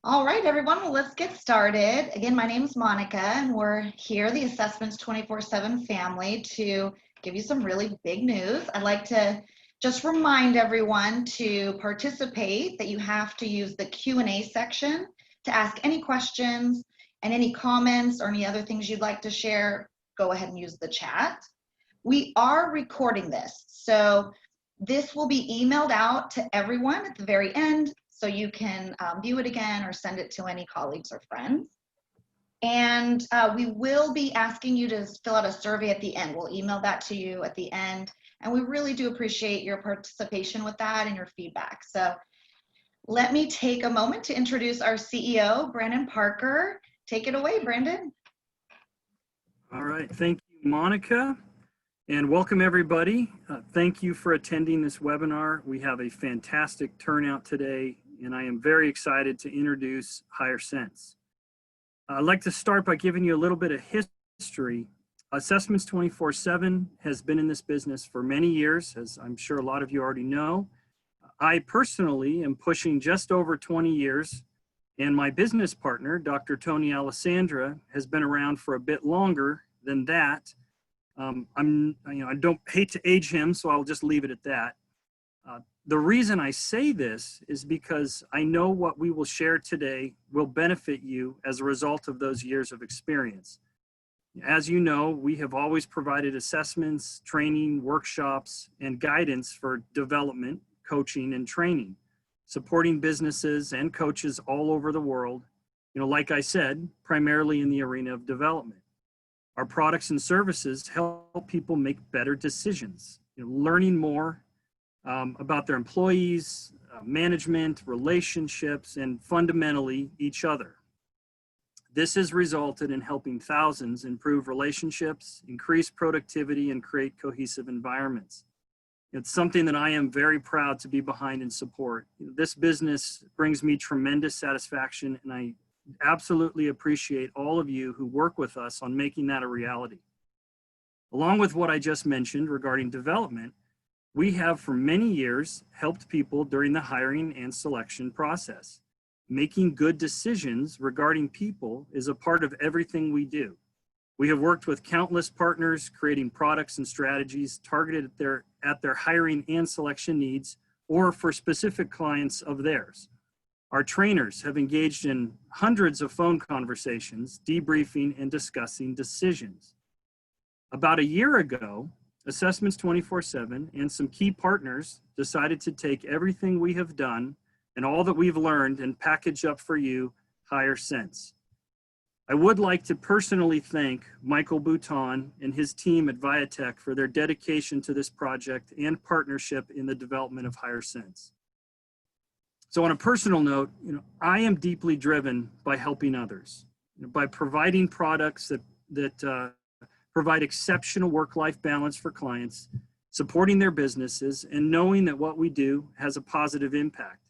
All right, everyone, well, let's get started. Again, my name is Monica, and we're here, the Assessments 24/7 family, to give you some really big news. I'd like to just remind everyone to participate, that you have to use the Q&A section to ask any questions and any comments or any other things you'd like to share. Go ahead and use the chat. We are recording this, so this will be emailed out to everyone at the very end, so you can view it again or send it to any colleagues or friends. And we will be asking you to fill out a survey at the end. We'll email that to you at the end. And we really do appreciate your participation with that and your feedback. So let me take a moment to introduce our CEO, Brandon Parker. Take it away, Brandon. All right, thank you, Monica. And welcome everybody. Thank you for attending this webinar. We have a fantastic turnout today, and I am very excited to introduce HireSense. I'd like to start by giving you a little bit of history. Assessments 24/7 has been in this business for many years, as I'm sure a lot of you already know. I personally am pushing just over 20 years, and my business partner, Dr. Tony Alessandra, has been around for a bit longer than that. I don't hate to age him, so I'll just leave it at that. The reason I say this is because I know what we will share today will benefit you as a result of those years of experience. As you know, we have always provided assessments, training, workshops, and guidance for development, coaching, and training, supporting businesses and coaches all over the world, like I said, primarily in the arena of development. Our products and services help people make better decisions, learning more about their employees, management, relationships, and fundamentally each other. This has resulted in helping thousands improve relationships, increase productivity, and create cohesive environments. It's something that I am very proud to be behind and support. This business brings me tremendous satisfaction, and I absolutely appreciate all of you who work with us on making that a reality. Along with what I just mentioned regarding development, we have for many years helped people during the hiring and selection process. Making good decisions regarding people is a part of everything we do. We have worked with countless partners, creating products and strategies targeted at their hiring and selection needs, or for specific clients of theirs. Our trainers have engaged in hundreds of phone conversations, debriefing and discussing decisions. About a year ago, Assessments 24/7 and some key partners decided to take everything we have done and all that we've learned and package up for you HireSense. I would like to personally thank Michael Bouton and his team at Viatech for their dedication to this project and partnership in the development of HireSense. So on a personal note, I am deeply driven by helping others, by providing products that provide exceptional work-life balance for clients, supporting their businesses, and knowing that what we do has a positive impact.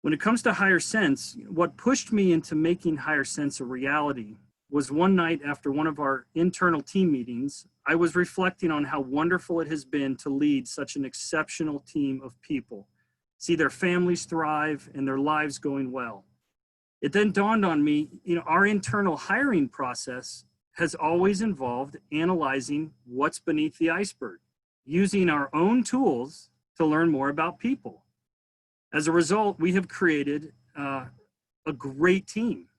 When it comes to HireSense, what pushed me into making HireSense a reality was one night after one of our internal team meetings, I was reflecting on how wonderful it has been to lead such an exceptional team of people, see their families thrive and their lives going well. It then dawned on me, our internal hiring process has always involved analyzing what's beneath the iceberg, using our own tools to learn more about people. As a result, we have created a great team.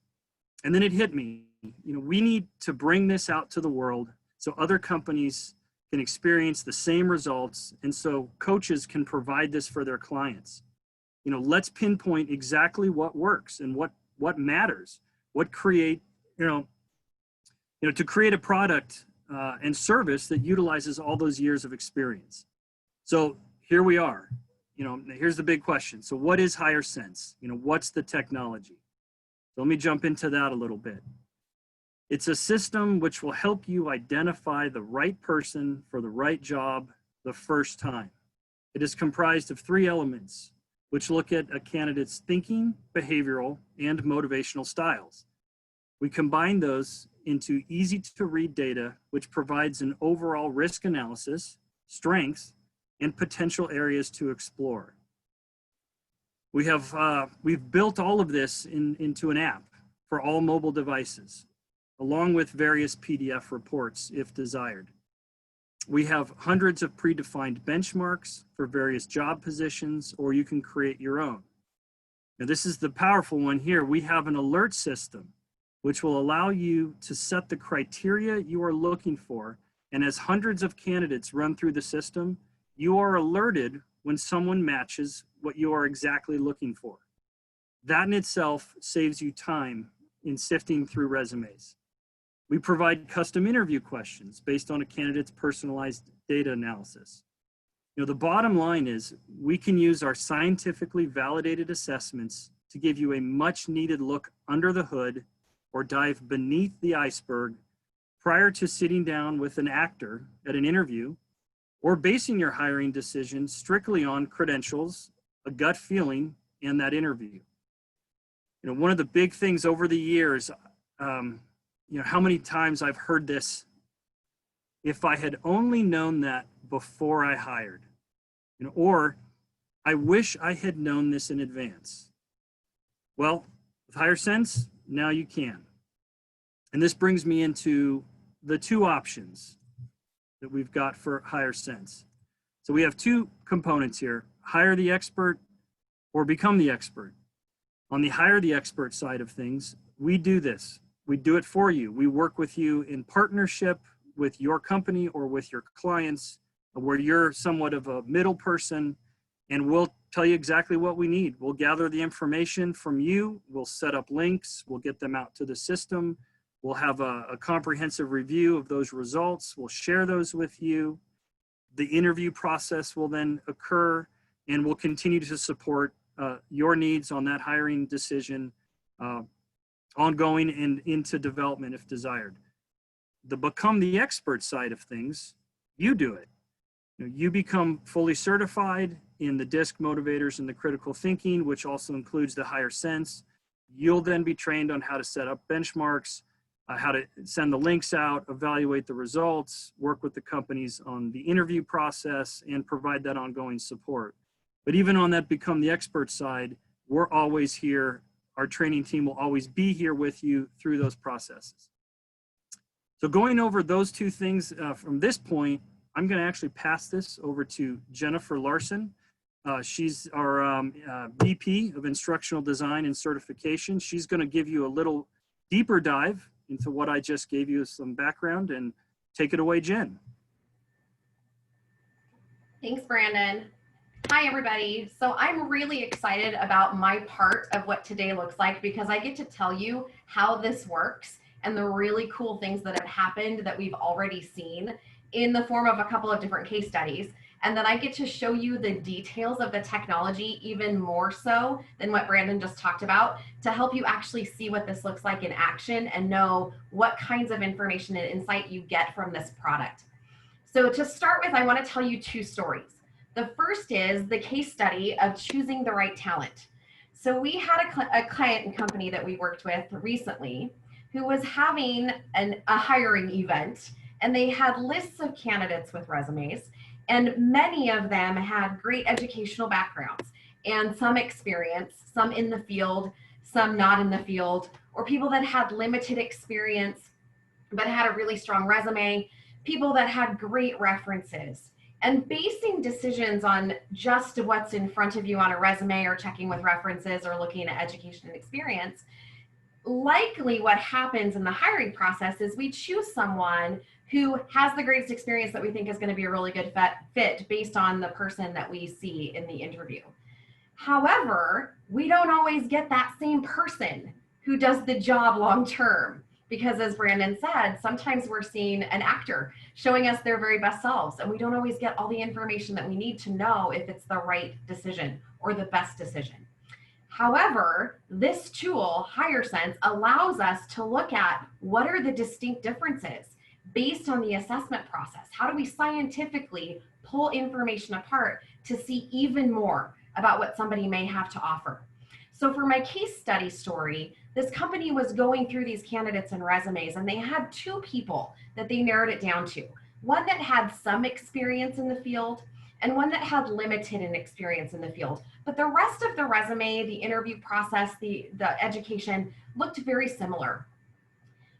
And then it hit me, we need to bring this out to the world so other companies can experience the same results, and so coaches can provide this for their clients. Let's pinpoint exactly what works and what matters, what create, to create a product and service that utilizes all those years of experience. So here we are. Here's the big question. So what is HireSense? What's the technology? So let me jump into that a little bit. It's a system which will help you identify the right person for the right job the first time. It is comprised of 3 elements, which look at a candidate's thinking, behavioral, and motivational styles. We combine those into easy-to-read data, which provides an overall risk analysis, strengths, and potential areas to explore. We've built all of this into an app for all mobile devices, along with various PDF reports if desired. We have hundreds of predefined benchmarks for various job positions, or you can create your own. Now, this is the powerful one here. We have an alert system, which will allow you to set the criteria you are looking for. And as hundreds of candidates run through the system, you are alerted when someone matches what you are exactly looking for. That in itself saves you time in sifting through resumes. We provide custom interview questions based on a candidate's personalized data analysis. The bottom line is we can use our scientifically validated assessments to give you a much needed look under the hood or dive beneath the iceberg prior to sitting down with an actor at an interview or basing your hiring decision strictly on credentials, a gut feeling, and that interview. One of the big things over the years, how many times I've heard this, if I had only known that before I hired, or I wish I had known this in advance. Well, with HireSense, now you can. And this brings me into the two options that we've got for HireSense. So we have two components here: hire the expert or become the expert. On the hire the expert side of things, we do this. We do it for you. We work with you in partnership with your company or with your clients, where you're somewhat of a middle person, and we'll tell you exactly what we need. We'll gather the information from you. We'll set up links. We'll get them out to the system. We'll have a comprehensive review of those results. We'll share those with you. The interview process will then occur, and we'll continue to support your needs on that hiring decision, ongoing and into development if desired. The become the expert side of things, you do it. You become fully certified in the DISC motivators and the critical thinking, which also includes the HireSense. You'll then be trained on how to set up benchmarks, how to send the links out, evaluate the results, work with the companies on the interview process, and provide that ongoing support. But even on that become the expert side, we're always here. Our training team will always be here with you through those processes. So going over those two things from this point, I'm going to actually pass this over to Jennifer Larsen. She's our VP of Instructional Design and Certification. She's going to give you a little deeper dive into what I just gave you some background, and take it away, Jen. Thanks, Brandon. Hi, everybody. So I'm really excited about my part of what today looks like, because I get to tell you how this works and the really cool things that have happened that we've already seen in the form of a couple of different case studies. And then I get to show you the details of the technology even more so than what Brandon just talked about, to help you actually see what this looks like in action and know what kinds of information and insight you get from this product. So to start with, I want to tell you two stories. The first is the case study of choosing the right talent. So we had a client and company that we worked with recently who was having a hiring event, and they had lists of candidates with resumes, and many of them had great educational backgrounds and some experience, some in the field, some not in the field, or people that had limited experience but had a really strong resume, people that had great references. And basing decisions on just what's in front of you on a resume, or checking with references, or looking at education and experience, likely what happens in the hiring process is we choose someone who has the greatest experience that we think is going to be a really good fit based on the person that we see in the interview. However, we don't always get that same person who does the job long term, because as Brandon said, sometimes we're seeing an actor showing us their very best selves, and we don't always get all the information that we need to know if it's the right decision or the best decision. However, this tool, HireSense, allows us to look at what are the distinct differences based on the assessment process. How do we scientifically pull information apart to see even more about what somebody may have to offer? So for my case study story, this company was going through these candidates and resumes, and they had two people that they narrowed it down to. One that had some experience in the field, and one that had limited experience in the field. But the rest of the resume, the interview process, the education looked very similar.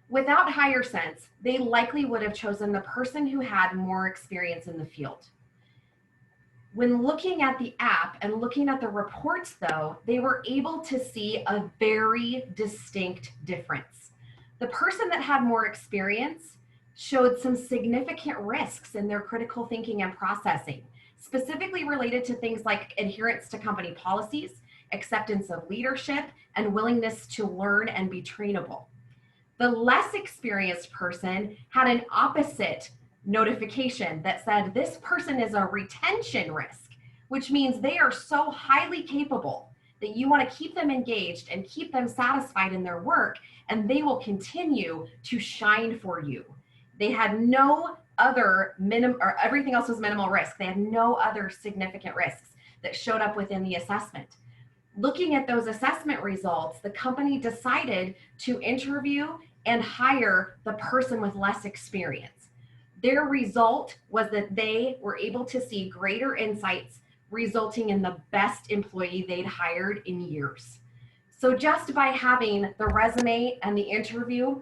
Without HireSense, they likely would have chosen the person who had more experience in the field. When looking at the app and looking at the reports, though, they were able to see a very distinct difference. The person that had more experience showed some significant risks in their critical thinking and processing, specifically related to things like adherence to company policies, acceptance of leadership, and willingness to learn and be trainable. The less experienced person had an opposite notification that said this person is a retention risk, which means they are so highly capable that you want to keep them engaged and keep them satisfied in their work, and they will continue to shine for you. They had no other or everything else was minimal risk. They had no other significant risks that showed up within the assessment. Looking at those assessment results, the company decided to interview and hire the person with less experience. Their result was that they were able to see greater insights, resulting in the best employee they'd hired in years. So just by having the resume and the interview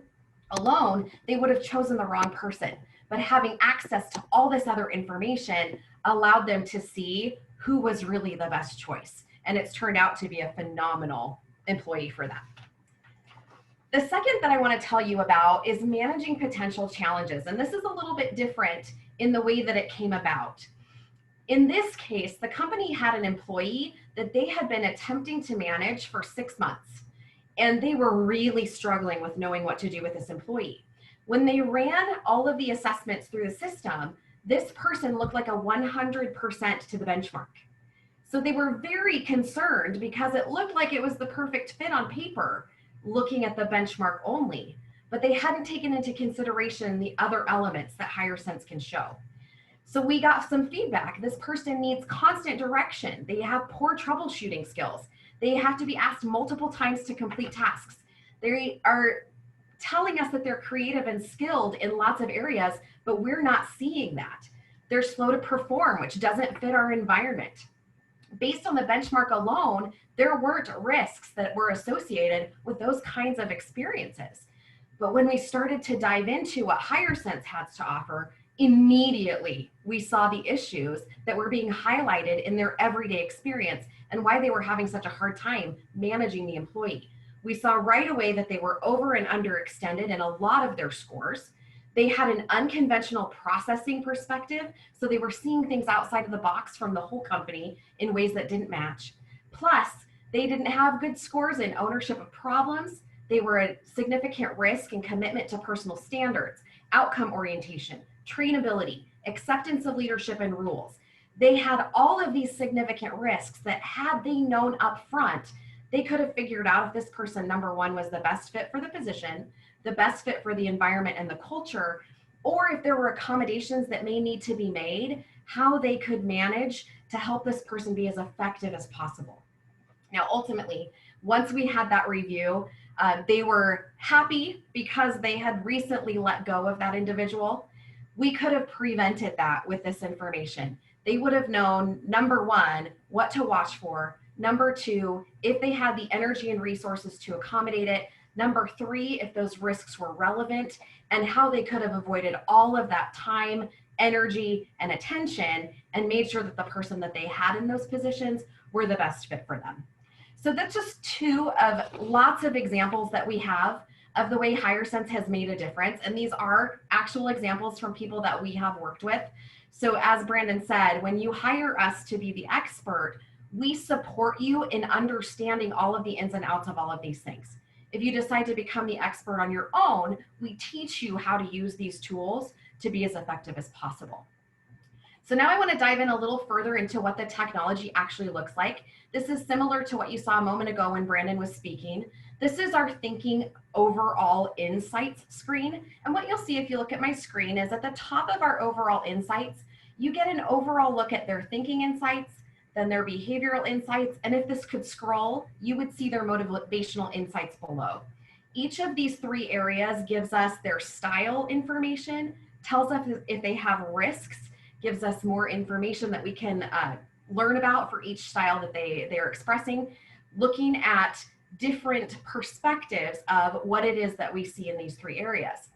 alone, they would have chosen the wrong person. But having access to all this other information allowed them to see who was really the best choice. And it's turned out to be a phenomenal employee for them. The second that I want to tell you about is managing potential challenges. And this is a little bit different in the way that it came about. In this case, the company had an employee that they had been attempting to manage for 6 months, and they were really struggling with knowing what to do with this employee. When they ran all of the assessments through the system, this person looked like a 100% to the benchmark. So they were very concerned because it looked like it was the perfect fit on paper, looking at the benchmark only, but they hadn't taken into consideration the other elements that HireSense can show. So we got some feedback. This person needs constant direction. They have poor troubleshooting skills. They have to be asked multiple times to complete tasks. They are telling us that they're creative and skilled in lots of areas, but we're not seeing that. They're slow to perform, which doesn't fit our environment. Based on the benchmark alone, there weren't risks that were associated with those kinds of experiences. But when we started to dive into what HireSense has to offer, immediately we saw the issues that were being highlighted in their everyday experience and why they were having such a hard time managing the employee. We saw right away that they were over and underextended in a lot of their scores. They had an unconventional processing perspective, so they were seeing things outside of the box from the whole company in ways that didn't match. Plus, they didn't have good scores in ownership of problems. They were a significant risk and commitment to personal standards, outcome orientation, trainability, acceptance of leadership and rules. They had all of these significant risks that had they known up front, they could have figured out if this person, number one, was the best fit for the position, the best fit for the environment and the culture, or if there were accommodations that may need to be made, how they could manage to help this person be as effective as possible. Now, ultimately, once we had that review, they were happy because they had recently let go of that individual. We could have prevented that with this information. They would have known, number one, what to watch for. Number two, if they had the energy and resources to accommodate it. Number three, if those risks were relevant, and how they could have avoided all of that time, energy, and attention, and made sure that the person that they had in those positions were the best fit for them. So that's just two of lots of examples that we have of the way HireSense has made a difference. And these are actual examples from people that we have worked with. So as Brandon said, when you hire us to be the expert, we support you in understanding all of the ins and outs of all of these things. If you decide to become the expert on your own, we teach you how to use these tools to be as effective as possible. So now I want to dive in a little further into what the technology actually looks like. This is similar to what you saw a moment ago when Brandon was speaking. This is our thinking overall insights screen. And what you'll see if you look at my screen is at the top of our overall insights, you get an overall look at their thinking insights, then their behavioral insights, and if this could scroll, you would see their motivational insights below. Each of these three areas gives us their style information, tells us if they have risks, gives us more information that we can learn about for each style that they're expressing, looking at different perspectives of what it is that we see in these 3 areas.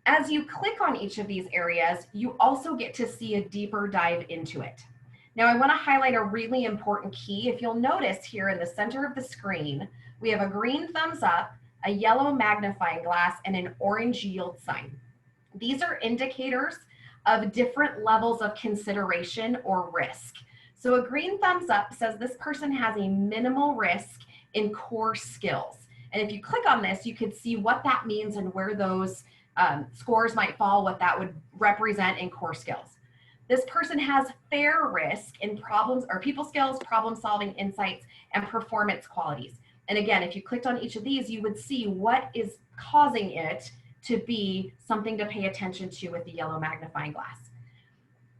As you click on each of these areas, you also get to see a deeper dive into it. Now, I want to highlight a really important key. If you'll notice here in the center of the screen, we have a green thumbs up, a yellow magnifying glass, and an orange yield sign. These are indicators of different levels of consideration or risk. So a green thumbs up says this person has a minimal risk in core skills. And if you click on this, you could see what that means and where those scores might fall, what that would represent in core skills. This person has fair risk in problems or people skills, problem solving, insights, and performance qualities. And again, if you clicked on each of these, you would see what is causing it to be something to pay attention to with the yellow magnifying glass.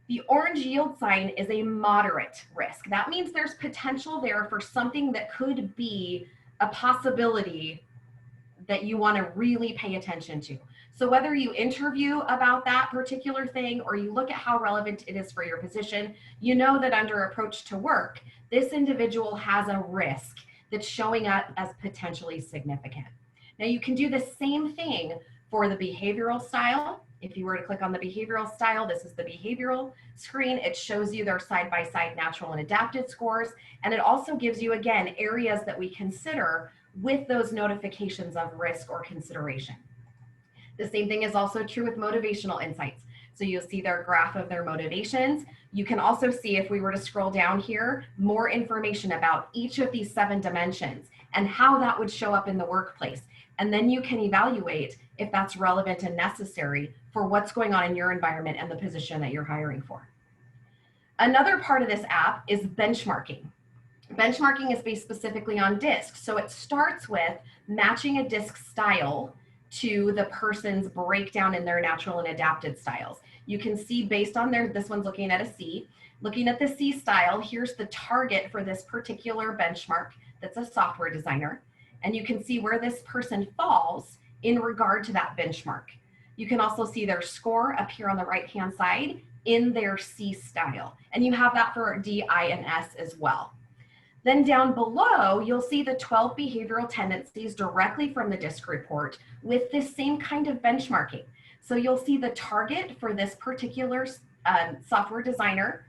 The orange yield sign is a moderate risk. That means there's potential there for something that could be a possibility that you want to really pay attention to. So whether you interview about that particular thing or you look at how relevant it is for your position, you know that under approach to work, this individual has a risk that's showing up as potentially significant. Now you can do the same thing for the behavioral style. If you were to click on the behavioral style, this is the behavioral screen. It shows you their side-by-side natural and adapted scores. And it also gives you, again, areas that we consider with those notifications of risk or consideration. The same thing is also true with motivational insights. So you'll see their graph of their motivations. You can also see, if we were to scroll down here, more information about each of these 7 dimensions and how that would show up in the workplace. And then you can evaluate if that's relevant and necessary for what's going on in your environment and the position that you're hiring for. Another part of this app is benchmarking. Benchmarking is based specifically on DISC. So it starts with matching a DISC style to the person's breakdown in their natural and adapted styles. You can see based on this one's looking at a C. Looking at the C style, here's the target for this particular benchmark that's a software designer. And you can see where this person falls in regard to that benchmark. You can also see their score up here on the right-hand side in their C style. And you have that for D, I, and S as well. Then down below, you'll see the 12 behavioral tendencies directly from the DISC report with this same kind of benchmarking. So you'll see the target for this particular software designer.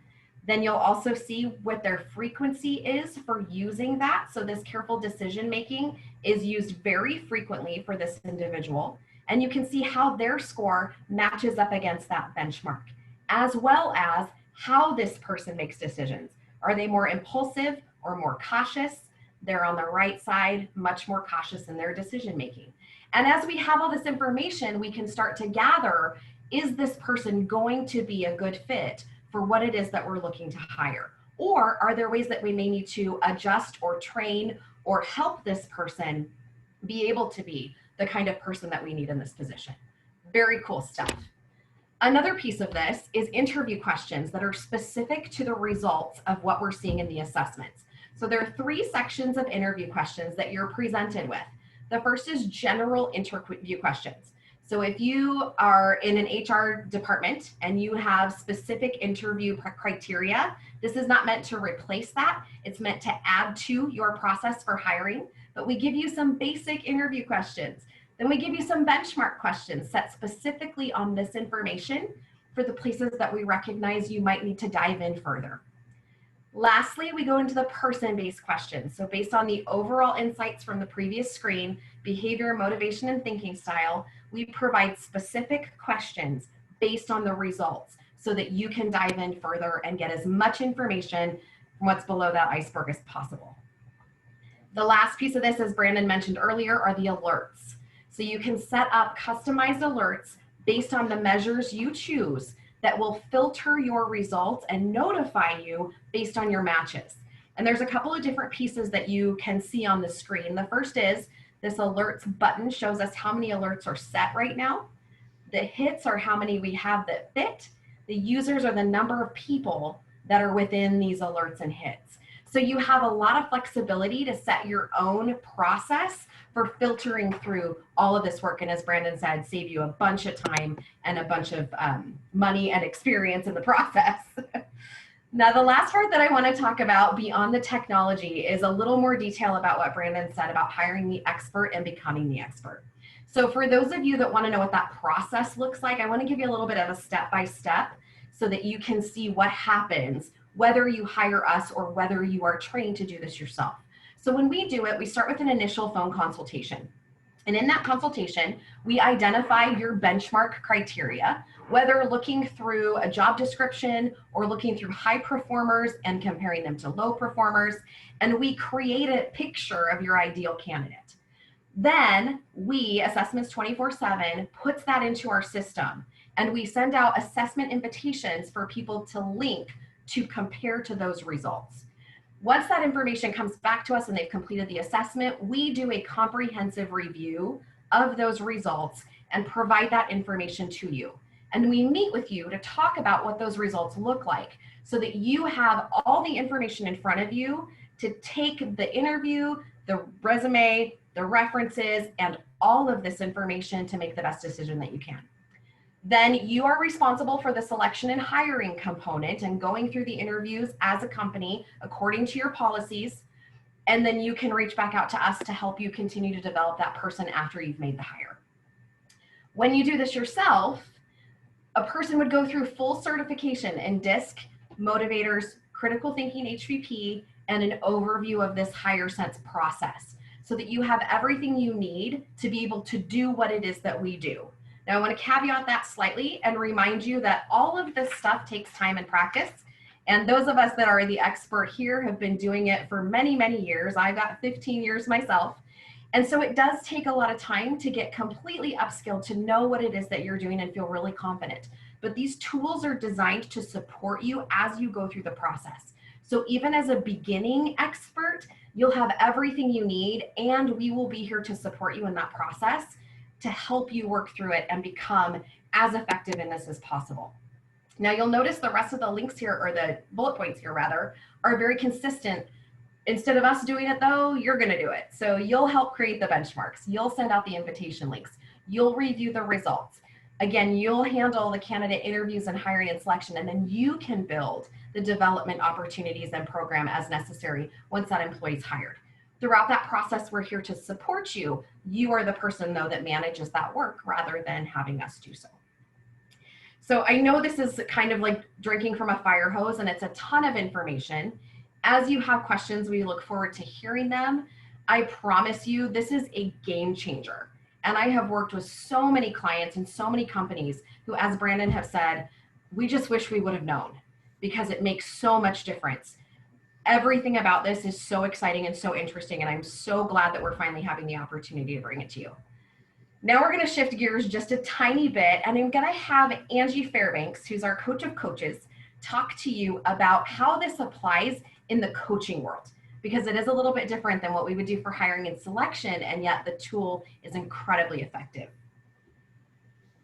Then you'll also see what their frequency is for using that. So this careful decision making is used very frequently for this individual. And you can see how their score matches up against that benchmark, as well as how this person makes decisions. Are they more impulsive or more cautious? They're on the right side, much more cautious in their decision making. And as we have all this information, we can start to gather, is this person going to be a good fit for what it is that we're looking to hire? Or are there ways that we may need to adjust or train or help this person be able to be the kind of person that we need in this position? Very cool stuff. Another piece of this is interview questions that are specific to the results of what we're seeing in the assessments. So there are 3 sections of interview questions that you're presented with. The first is general interview questions. So if you are in an HR department and you have specific interview criteria, this is not meant to replace that. It's meant to add to your process for hiring, but we give you some basic interview questions. Then we give you some benchmark questions set specifically on this information for the places that we recognize you might need to dive in further. Lastly, we go into the person-based questions. So based on the overall insights from the previous screen, behavior, motivation, and thinking style, we provide specific questions based on the results so that you can dive in further and get as much information from what's below that iceberg as possible. The last piece of this, as Brandon mentioned earlier, are the alerts. So you can set up customized alerts based on the measures you choose that will filter your results and notify you based on your matches. And there's a couple of different pieces that you can see on the screen. The first is this alerts button shows us how many alerts are set right now. The hits are how many we have that fit. The users are the number of people that are within these alerts and hits. So you have a lot of flexibility to set your own process for filtering through all of this work. And as Brandon said, save you a bunch of time and a bunch of money and experience in the process. Now, the last part that I want to talk about beyond the technology is a little more detail about what Brandon said about hiring the expert and becoming the expert. So for those of you that want to know what that process looks like, I want to give you a little bit of a step-by-step so that you can see what happens whether you hire us or whether you are trained to do this yourself. So when we do it, we start with an initial phone consultation. And in that consultation, we identify your benchmark criteria, whether looking through a job description or looking through high performers and comparing them to low performers, and we create a picture of your ideal candidate. Then we, Assessments 24/7, puts that into our system, and we send out assessment invitations for people to link to compare to those results. Once that information comes back to us and they've completed the assessment, we do a comprehensive review of those results and provide that information to you. And we meet with you to talk about what those results look like so that you have all the information in front of you to take the interview, the resume, the references, and all of this information to make the best decision that you can. Then you are responsible for the selection and hiring component and going through the interviews as a company according to your policies. And then you can reach back out to us to help you continue to develop that person after you've made the hire. When you do this yourself, a person would go through full certification in DISC, motivators, critical thinking HVP, and an overview of this HireSense process so that you have everything you need to be able to do what it is that we do. Now, I want to caveat that slightly and remind you that all of this stuff takes time and practice. And those of us that are the expert here have been doing it for many, many years. I've got 15 years myself. And so it does take a lot of time to get completely upskilled to know what it is that you're doing and feel really confident. But these tools are designed to support you as you go through the process. So even as a beginning expert, you'll have everything you need, and we will be here to support you in that process to help you work through it and become as effective in this as possible. Now you'll notice the rest of the links here, or the bullet points here rather, are very consistent. Instead of us doing it though, you're gonna do it. So you'll help create the benchmarks. You'll send out the invitation links. You'll review the results. Again, you'll handle the candidate interviews and hiring and selection, and then you can build the development opportunities and program as necessary once that employee's hired. Throughout that process, we're here to support you. You are the person, though, that manages that work rather than having us do so. So I know this is kind of like drinking from a fire hose, and it's a ton of information. As you have questions, we look forward to hearing them. I promise you, this is a game changer. And I have worked with so many clients and so many companies who, as Brandon have said, we just wish we would have known because it makes so much difference. Everything about this is so exciting and so interesting, and I'm so glad that we're finally having the opportunity to bring it to you. Now we're going to shift gears just a tiny bit, and I'm going to have Angie Fairbanks, who's our coach of coaches, talk to you about how this applies in the coaching world, because it is a little bit different than what we would do for hiring and selection, and yet the tool is incredibly effective.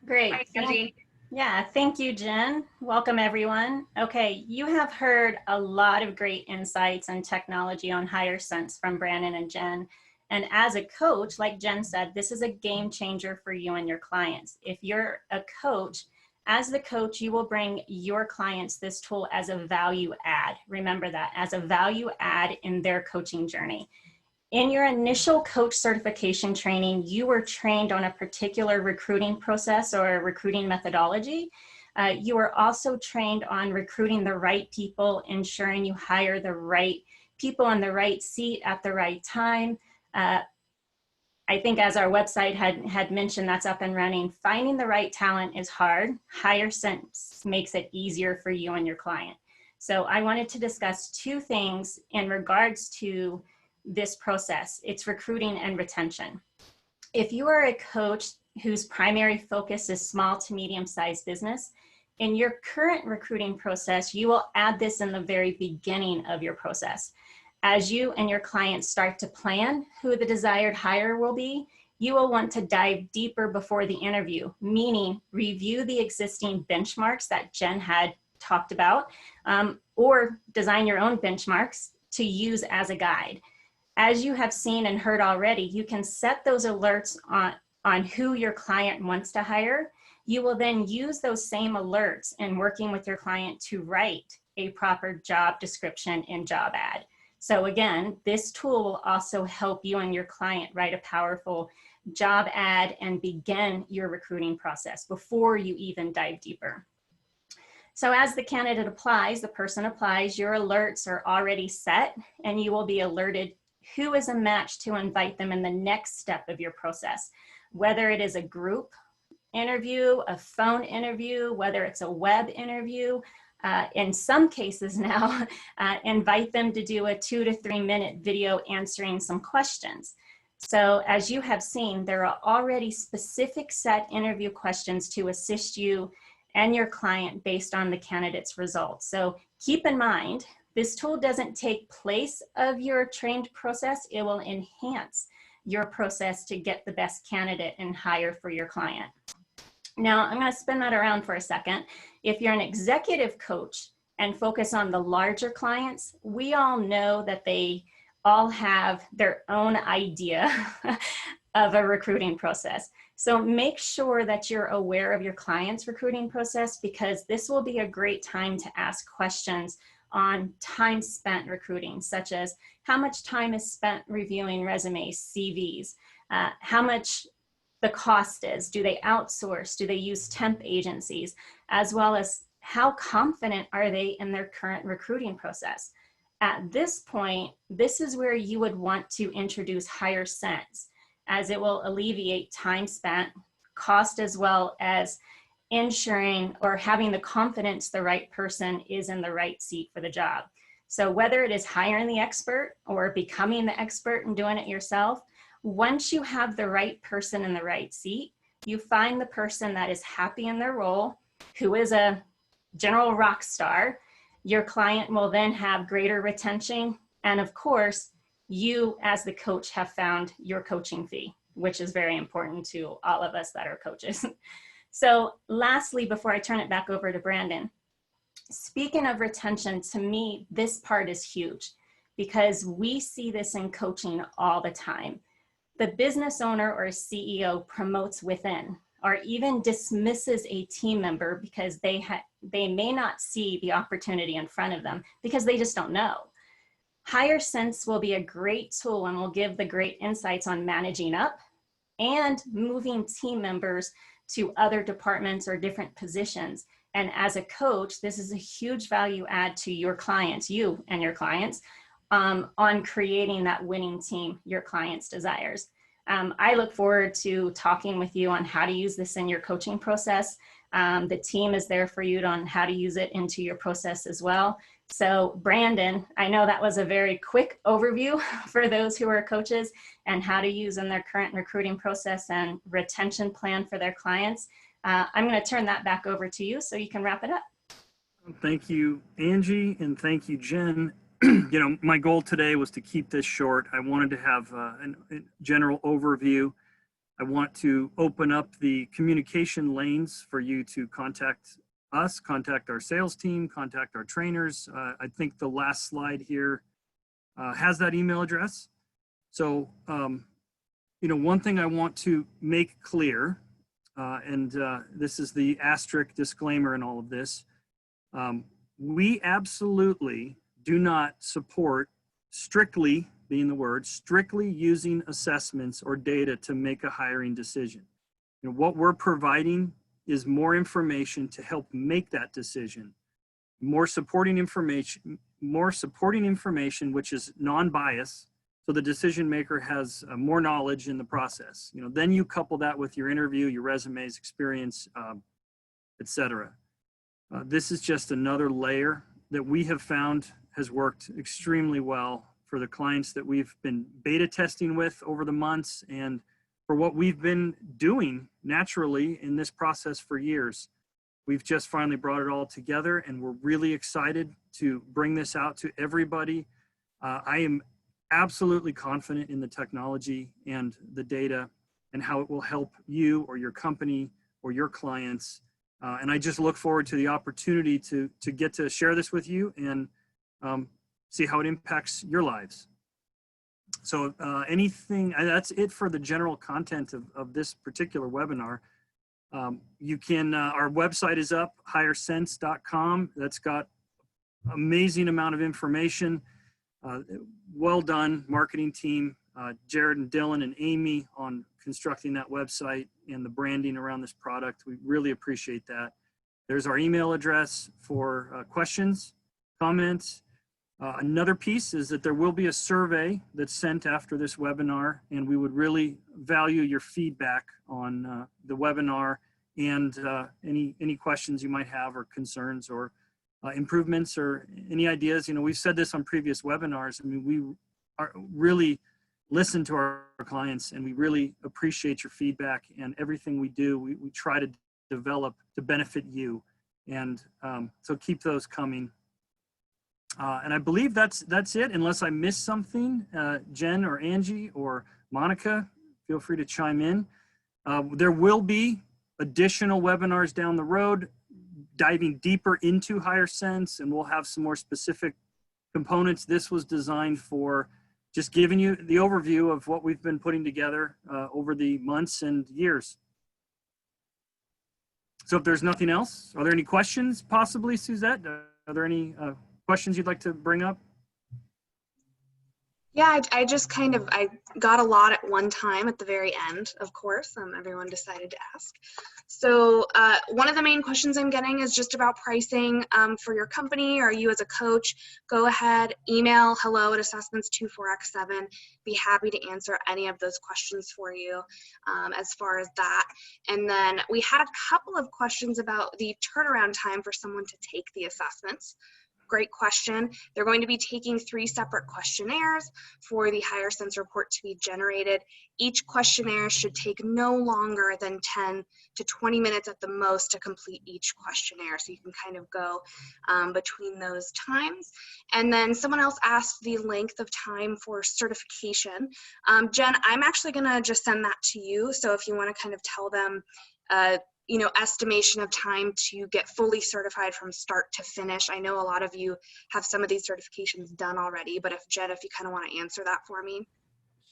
Great. Hi, Angie. Yeah, thank you, Jen. Welcome, everyone. Okay, you have heard a lot of great insights and technology on HireSense from Brandon and Jen. And as a coach, like Jen said, this is a game changer for you and your clients. If you're a coach, as the coach, you will bring your clients this tool as a value add. Remember that, as a value add in their coaching journey. In your initial coach certification training, you were trained on a particular recruiting process or recruiting methodology. You were also trained on recruiting the right people, ensuring you hire the right people in the right seat at the right time. I think as our website had mentioned, that's up and running. Finding the right talent is hard. HireSense makes it easier for you and your client. So I wanted to discuss two things in regards to this process. It's recruiting and retention. If you are a coach whose primary focus is small to medium-sized business, in your current recruiting process, you will add this in the very beginning of your process. As you and your clients start to plan who the desired hire will be, you will want to dive deeper before the interview, meaning review the existing benchmarks that Jen had talked about, or design your own benchmarks to use as a guide. As you have seen and heard already, you can set those alerts on who your client wants to hire. You will then use those same alerts in working with your client to write a proper job description and job ad. So again, this tool will also help you and your client write a powerful job ad and begin your recruiting process before you even dive deeper. So as the candidate applies, the person applies, your alerts are already set, and you will be alerted who is a match to invite them in the next step of your process, whether it is a group interview, a phone interview, whether it's a web interview. In some cases now, invite them to do a 2 to 3 minute video answering some questions. So as you have seen, there are already specific set interview questions to assist you and your client based on the candidate's results. So keep in mind, this tool doesn't take place of your trained process. It will enhance your process to get the best candidate and hire for your client. Now, I'm going to spin that around for a second. If you're an executive coach and focus on the larger clients, we all know that they all have their own idea of a recruiting process. So make sure that you're aware of your client's recruiting process, because this will be a great time to ask questions on time spent recruiting, such as how much time is spent reviewing resumes, CVs, how much the cost is, do they outsource, do they use temp agencies, as well as how confident are they in their current recruiting process. At this point, this is where you would want to introduce HireSense, as it will alleviate time spent, cost, as well as ensuring or having the confidence the right person is in the right seat for the job. So whether it is hiring the expert or becoming the expert and doing it yourself, once you have the right person in the right seat, you find the person that is happy in their role, who is a general rock star. Your client will then have greater retention. And of course, you as the coach have found your coaching fee, which is very important to all of us that are coaches. So lastly, before I turn it back over to Brandon, speaking of retention, to me, this part is huge because we see this in coaching all the time. The business owner or CEO promotes within or even dismisses a team member because they may not see the opportunity in front of them because they just don't know. HireSense will be a great tool and will give the great insights on managing up and moving team members to other departments or different positions. And as a coach, this is a huge value add to your clients, you and your clients, on creating that winning team your clients desires. I look forward to talking with you on how to use this in your coaching process. The team is there for you on how to use it into your process as well. So Brandon, I know that was a very quick overview for those who are coaches and how to use in their current recruiting process and retention plan for their clients. I'm going to turn that back over to you so you can wrap it up. Thank you, Angie, and thank you, Jen. You know, my goal today was to keep this short. I wanted to have a general overview. I want to open up the communication lanes for you to contact us, contact our sales team, contact our trainers. I think the last slide here has that email address. So, you know, one thing I want to make clear, and this is the asterisk disclaimer in all of this, we absolutely do not support strictly, being the word, strictly using assessments or data to make a hiring decision. You know, what we're providing is more information to help make that decision, more supporting information which is non-biased, so the decision maker has more knowledge in the process. You know, then you couple that with your interview, your resumes, experience, etc. This is just another layer that we have found has worked extremely well for the clients that we've been beta testing with over the months and for what we've been doing naturally in this process for years. We've just finally brought it all together and we're really excited to bring this out to everybody. I am absolutely confident in the technology and the data and how it will help you or your company or your clients. And I just look forward to the opportunity to get to share this with you and see how it impacts your lives. So that's it for the general content of this particular webinar. You can, our website is up, HireSense.com. That's got amazing amount of information. Well done, marketing team, Jared and Dylan and Amy on constructing that website and the branding around this product. We really appreciate that. There's our email address for questions, comments. Another piece is that there will be a survey that's sent after this webinar, and we would really value your feedback on the webinar and any questions you might have or concerns or improvements or any ideas. You know, we've said this on previous webinars. I mean, we really listen to our clients, and we really appreciate your feedback, and everything we do, we try to develop to benefit you. And so keep those coming. And I believe that's it, unless I missed something. Jen or Angie or Monica, feel free to chime in. There will be additional webinars down the road, diving deeper into HireSense, and we'll have some more specific components. This was designed for just giving you the overview of what we've been putting together over the months and years. So if there's nothing else, are there any questions possibly, Suzette? Are there any questions you'd like to bring up? Yeah, I just I got a lot at one time at the very end, of course. Everyone decided to ask. So one of the main questions I'm getting is just about pricing for your company or you as a coach. Go ahead, email hello@assessments24x7. Be happy to answer any of those questions for you as far as that. And then we had a couple of questions about the turnaround time for someone to take the assessments. Great question. They're going to be taking 3 separate questionnaires for the HireSense report to be generated. Each questionnaire should take no longer than 10 to 20 minutes at the most to complete each questionnaire. So you can kind of go between those times. And then someone else asked the length of time for certification. Jen, I'm actually going to just send that to you. So if you want to kind of tell them you know, estimation of time to get fully certified from start to finish. I know a lot of you have some of these certifications done already, but if Jen, if you kind of want to answer that for me.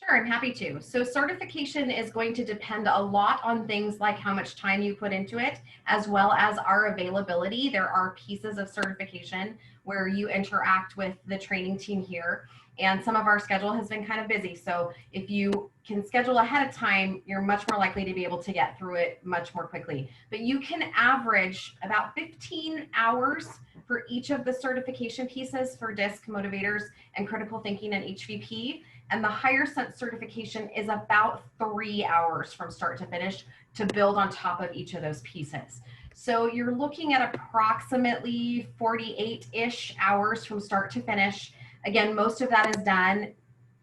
Sure, I'm happy to. So certification is going to depend a lot on things like how much time you put into it, as well as our availability. There are pieces of certification where you interact with the training team here, and some of our schedule has been kind of busy. So if you can schedule ahead of time, you're much more likely to be able to get through it much more quickly. But you can average about 15 hours for each of the certification pieces for DISC, motivators, and critical thinking and HVP. And the HireSense certification is about 3 hours from start to finish to build on top of each of those pieces. So you're looking at approximately 48-ish hours from start to finish. Again, most of that is done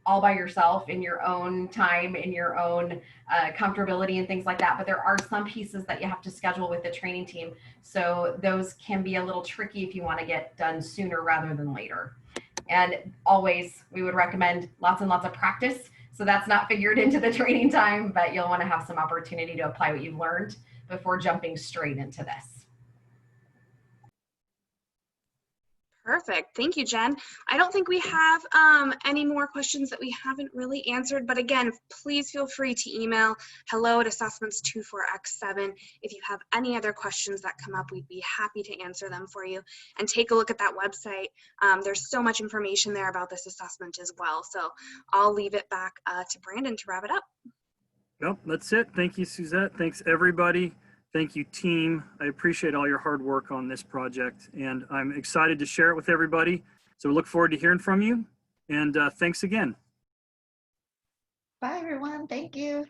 all by yourself in your own time, in your own comfortability and things like that. But there are some pieces that you have to schedule with the training team. So those can be a little tricky if you want to get done sooner rather than later. And always, we would recommend lots and lots of practice. So that's not figured into the training time, but you'll want to have some opportunity to apply what you've learned before jumping straight into this. Perfect. Thank you, Jen. I don't think we have any more questions that we haven't really answered, but again, please feel free to email hello@assessments24x7. If you have any other questions that come up, we'd be happy to answer them for you. And take a look at that website. There's so much information there about this assessment as well. So I'll leave it back to Brandon to wrap it up. Nope, that's it. Thank you, Suzette. Thanks, everybody. Thank you, team. I appreciate all your hard work on this project, and I'm excited to share it with everybody. So we look forward to hearing from you, and thanks again. Bye, everyone. Thank you.